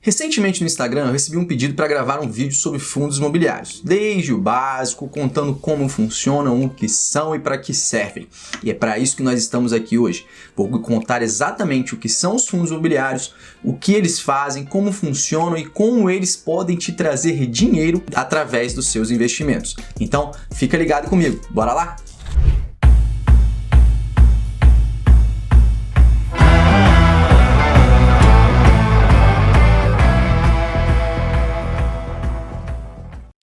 Recentemente no Instagram eu recebi um pedido para gravar um vídeo sobre fundos imobiliários, desde o básico, contando como funcionam, o que são e para que servem. E é para isso que nós estamos aqui hoje. Vou contar exatamente o que são os fundos imobiliários, o que eles fazem, como funcionam e como eles podem te trazer dinheiro através dos seus investimentos. Então, fica ligado comigo. Bora lá?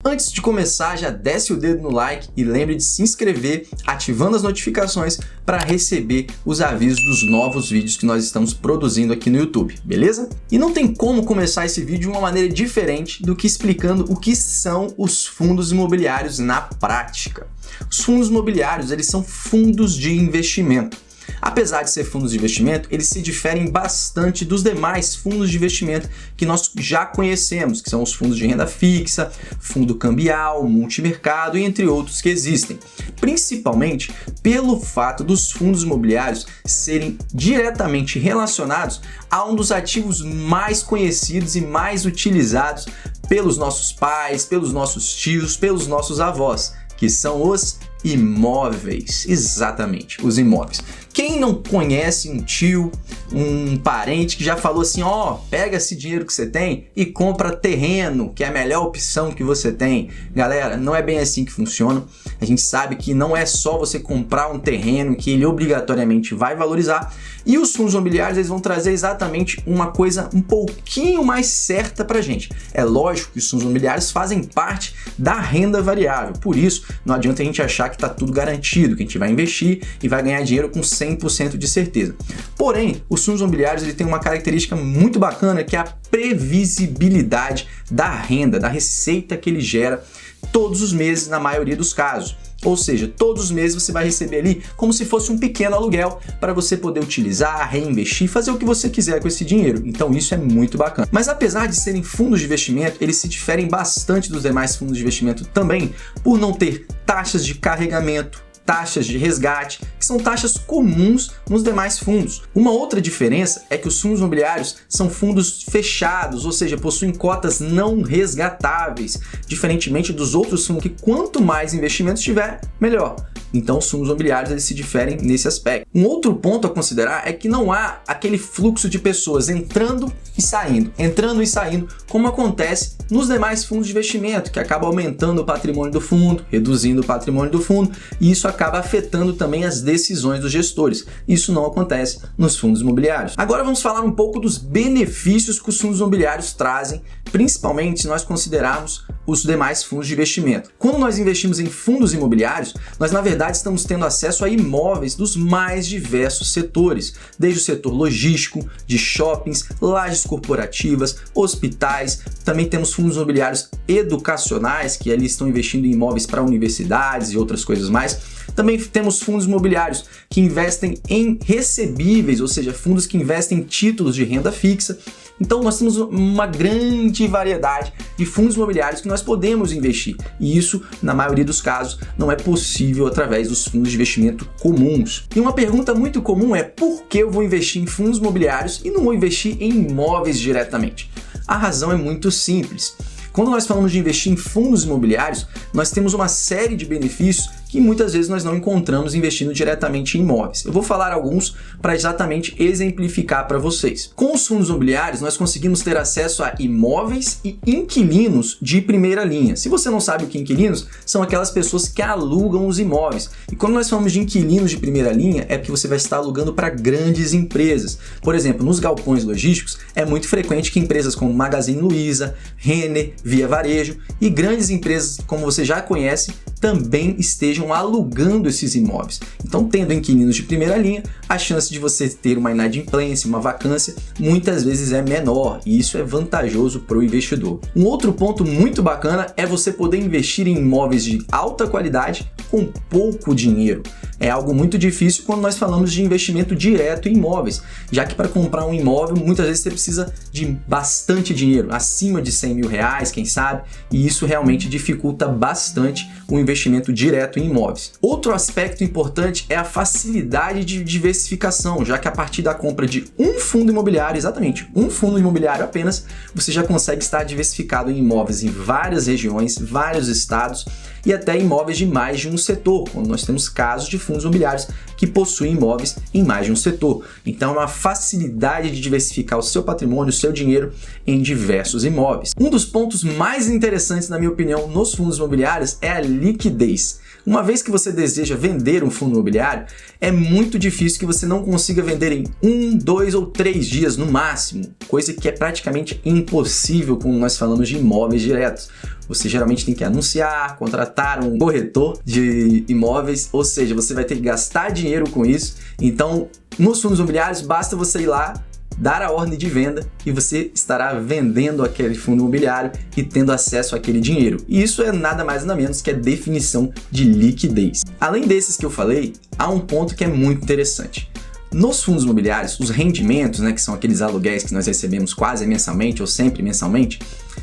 Antes de começar, já desce o dedo no like e lembre de se inscrever, ativando as notificações para receber os avisos dos novos vídeos que nós estamos produzindo aqui no YouTube, beleza? E não tem como começar esse vídeo de uma maneira diferente do que explicando o que são os fundos imobiliários na prática. Os fundos imobiliários, eles são fundos de investimento. Apesar de ser fundos de investimento, eles se diferem bastante dos demais fundos de investimento que nós já conhecemos, que são os fundos de renda fixa, fundo cambial, multimercado, entre outros que existem. Principalmente pelo fato dos fundos imobiliários serem diretamente relacionados a um dos ativos mais conhecidos e mais utilizados pelos nossos pais, pelos nossos tios, pelos nossos avós, que são os imóveis. Exatamente, os imóveis. Quem não conhece um tio, um parente que já falou assim, pega esse dinheiro que você tem e compra terreno, que é a melhor opção que você tem. Galera, não é bem assim que funciona. A gente sabe que não é só você comprar um terreno que ele obrigatoriamente vai valorizar. E os fundos imobiliários, eles vão trazer exatamente uma coisa um pouquinho mais certa pra gente. É lógico que os fundos imobiliários fazem parte da renda variável. Por isso, não adianta a gente achar que tá tudo garantido, que a gente vai investir e vai ganhar dinheiro com 100% de certeza. Porém, os fundos imobiliários, ele tem uma característica muito bacana, que é a previsibilidade da renda, da receita que ele gera todos os meses, na maioria dos casos. Ou seja, todos os meses você vai receber ali como se fosse um pequeno aluguel para você poder utilizar, reinvestir, fazer o que você quiser com esse dinheiro. Então isso é muito bacana. Mas apesar de serem fundos de investimento, eles se diferem bastante dos demais fundos de investimento também por não ter taxas de carregamento, taxas de resgate, que são taxas comuns nos demais fundos. Uma outra diferença é que os fundos imobiliários são fundos fechados, ou seja, possuem cotas não resgatáveis, diferentemente dos outros fundos que quanto mais investimentos tiver, melhor. Então os fundos imobiliários, eles se diferem nesse aspecto. Um outro ponto a considerar é que não há aquele fluxo de pessoas entrando e saindo, como acontece nos demais fundos de investimento, que acaba aumentando o patrimônio do fundo, reduzindo o patrimônio do fundo, e isso acaba afetando também as decisões dos gestores. Isso não acontece nos fundos imobiliários. Agora vamos falar um pouco dos benefícios que os fundos imobiliários trazem, principalmente se nós considerarmos os demais fundos de investimento. Quando nós investimos em fundos imobiliários, nós na verdade estamos tendo acesso a imóveis dos mais diversos setores, desde o setor logístico, de shoppings, lajes corporativas, hospitais. Também temos fundos imobiliários educacionais, que ali estão investindo em imóveis para universidades e outras coisas mais. Também temos fundos imobiliários que investem em recebíveis, ou seja, fundos que investem em títulos de renda fixa. Então nós temos uma grande variedade de fundos imobiliários que nós podemos investir, e isso, na maioria dos casos, não é possível através dos fundos de investimento comuns. E uma pergunta muito comum é: por que eu vou investir em fundos imobiliários e não vou investir em imóveis diretamente? A razão é muito simples. Quando nós falamos de investir em fundos imobiliários, nós temos uma série de benefícios que muitas vezes nós não encontramos investindo diretamente em imóveis. Eu vou falar alguns para exatamente exemplificar para vocês. Com os fundos imobiliários, nós conseguimos ter acesso a imóveis e inquilinos de primeira linha. Se você não sabe o que é inquilinos, são aquelas pessoas que alugam os imóveis. E quando nós falamos de inquilinos de primeira linha, é porque você vai estar alugando para grandes empresas. Por exemplo, nos galpões logísticos, é muito frequente que empresas como Magazine Luiza, Renner, Via Varejo e grandes empresas, como você já conhece, também estejam alugando esses imóveis. Então, tendo inquilinos de primeira linha, a chance de você ter uma inadimplência, uma vacância, muitas vezes é menor, e isso é vantajoso para o investidor. Um outro ponto muito bacana é você poder investir em imóveis de alta qualidade com pouco dinheiro. É algo muito difícil quando nós falamos de investimento direto em imóveis, já que para comprar um imóvel, muitas vezes você precisa de bastante dinheiro, acima de 100 mil reais, quem sabe, e isso realmente dificulta bastante o investimento direto em imóveis. imóveis. Outro aspecto importante é a facilidade de diversificação, já que a partir da compra de um fundo imobiliário, exatamente, um fundo imobiliário apenas, você já consegue estar diversificado em imóveis em várias regiões, vários estados e até imóveis de mais de um setor, quando nós temos casos de fundos imobiliários que possuem imóveis em mais de um setor. Então é uma facilidade de diversificar o seu patrimônio, o seu dinheiro em diversos imóveis. Um dos pontos mais interessantes, na minha opinião, nos fundos imobiliários é a liquidez. Uma vez que você deseja vender um fundo imobiliário, é muito difícil que você não consiga vender em 1, 2 ou 3 dias no máximo, coisa que é praticamente impossível quando nós falamos de imóveis diretos. Você geralmente tem que anunciar, contratar um corretor de imóveis, ou seja, você vai ter que gastar dinheiro com isso. Então, nos fundos imobiliários, basta você ir lá, dar a ordem de venda e você estará vendendo aquele fundo imobiliário e tendo acesso àquele dinheiro. E isso é nada mais nada menos que a definição de liquidez. Além desses que eu falei, há um ponto que é muito interessante. Nos fundos imobiliários, os rendimentos, que são aqueles aluguéis que nós recebemos quase mensalmente ou sempre mensalmente,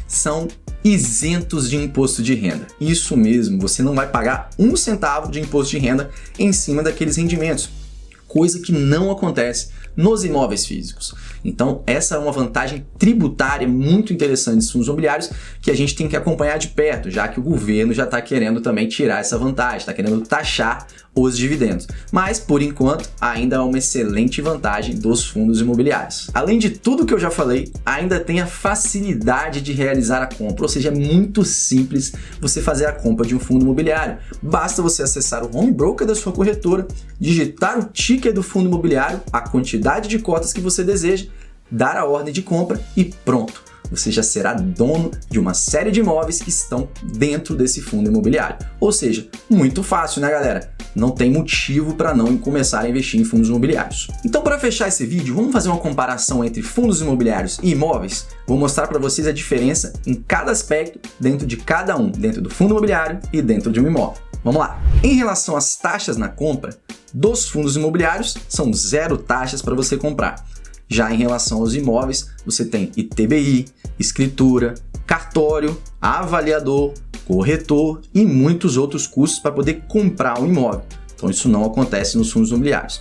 são isentos de imposto de renda. Isso mesmo, você não vai pagar um centavo de imposto de renda em cima daqueles rendimentos, coisa que não acontece nos imóveis físicos. Então, essa é uma vantagem tributária muito interessante dos fundos imobiliários que a gente tem que acompanhar de perto, já que o governo já está querendo também tirar essa vantagem, está querendo taxar os dividendos. Mas, por enquanto, ainda é uma excelente vantagem dos fundos imobiliários. Além de tudo que eu já falei, ainda tem a facilidade de realizar a compra, ou seja, é muito simples você fazer a compra de um fundo imobiliário. Basta você acessar o home broker da sua corretora, digitar o ticker do fundo imobiliário, a quantidade de cotas que você deseja, dar a ordem de compra e pronto. Você já será dono de uma série de imóveis que estão dentro desse fundo imobiliário. Ou seja, muito fácil, né, galera? Não tem motivo para não começar a investir em fundos imobiliários. Então, para fechar esse vídeo, vamos fazer uma comparação entre fundos imobiliários e imóveis? Vou mostrar para vocês a diferença em cada aspecto dentro de cada um, dentro do fundo imobiliário e dentro de um imóvel. Vamos lá! Em relação às taxas na compra, dos fundos imobiliários, são 0 taxas para você comprar. Já em relação aos imóveis, você tem ITBI, escritura, cartório, avaliador, corretor e muitos outros custos para poder comprar um imóvel. Então isso não acontece nos fundos imobiliários.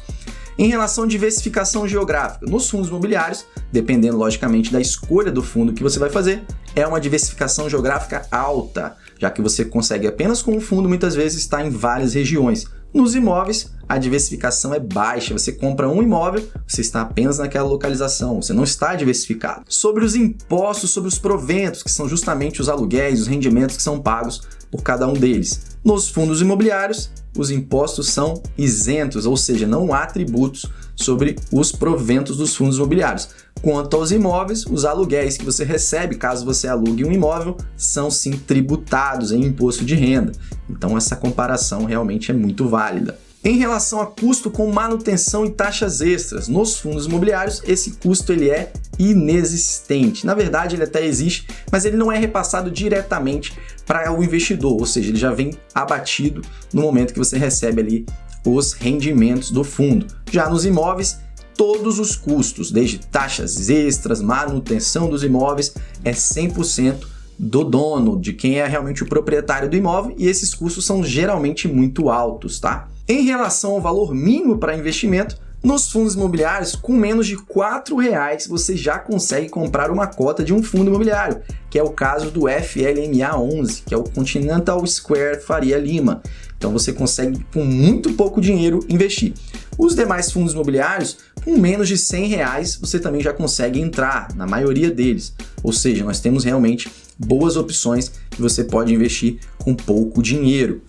Em relação à diversificação geográfica, nos fundos imobiliários, dependendo logicamente da escolha do fundo que você vai fazer, é uma diversificação geográfica alta, já que você consegue apenas com um fundo muitas vezes estar em várias regiões. Nos imóveis, a diversificação é baixa. Você compra um imóvel, você está apenas naquela localização, você não está diversificado. Sobre os impostos, sobre os proventos, que são justamente os aluguéis, os rendimentos que são pagos por cada um deles. Nos fundos imobiliários, os impostos são isentos, ou seja, não há tributos sobre os proventos dos fundos imobiliários. Quanto aos imóveis, os aluguéis que você recebe, caso você alugue um imóvel, são sim tributados em imposto de renda. Então essa comparação realmente é muito válida. Em relação a custo com manutenção e taxas extras, nos fundos imobiliários esse custo ele é inexistente. Na verdade ele até existe, mas ele não é repassado diretamente para o investidor, ou seja, ele já vem abatido no momento que você recebe ali os rendimentos do fundo. Já nos imóveis, todos os custos, desde taxas extras, manutenção dos imóveis, é 100% do dono, de quem é realmente o proprietário do imóvel, e esses custos são geralmente muito altos, tá? Em relação ao valor mínimo para investimento, nos fundos imobiliários, com menos de R$ 4,00 você já consegue comprar uma cota de um fundo imobiliário, que é o caso do FLMA 11, que é o Continental Square Faria Lima. Então você consegue, com muito pouco dinheiro, investir. Os demais fundos imobiliários, com menos de R$ 100,00 você também já consegue entrar, na maioria deles. Ou seja, nós temos realmente boas opções que você pode investir com pouco dinheiro.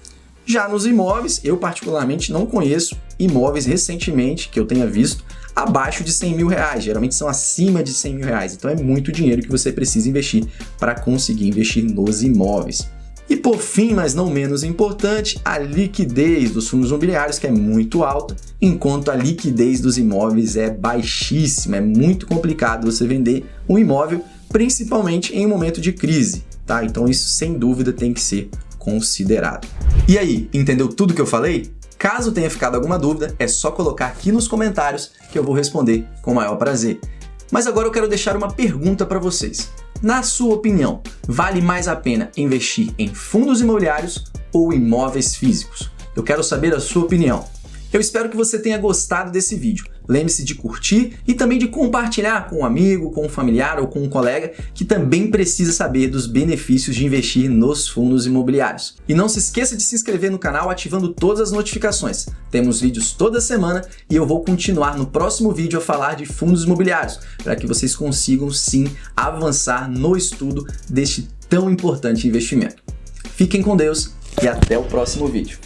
Já nos imóveis, eu particularmente não conheço imóveis recentemente que eu tenha visto abaixo de R$ 100.000, geralmente são acima de R$ 100.000, então é muito dinheiro que você precisa investir para conseguir investir nos imóveis. E por fim, mas não menos importante, a liquidez dos fundos imobiliários, que é muito alta, enquanto a liquidez dos imóveis é baixíssima, é muito complicado você vender um imóvel, principalmente em um momento de crise, tá? Então isso sem dúvida tem que ser considerado. E aí, entendeu tudo que eu falei? Caso tenha ficado alguma dúvida, é só colocar aqui nos comentários que eu vou responder com o maior prazer. Mas agora eu quero deixar uma pergunta para vocês. Na sua opinião, vale mais a pena investir em fundos imobiliários ou imóveis físicos? Eu quero saber a sua opinião. Eu espero que você tenha gostado desse vídeo. Lembre-se de curtir e também de compartilhar com um amigo, com um familiar ou com um colega que também precisa saber dos benefícios de investir nos fundos imobiliários. E não se esqueça de se inscrever no canal ativando todas as notificações. Temos vídeos toda semana e eu vou continuar no próximo vídeo a falar de fundos imobiliários, para que vocês consigam sim avançar no estudo deste tão importante investimento. Fiquem com Deus e até o próximo vídeo.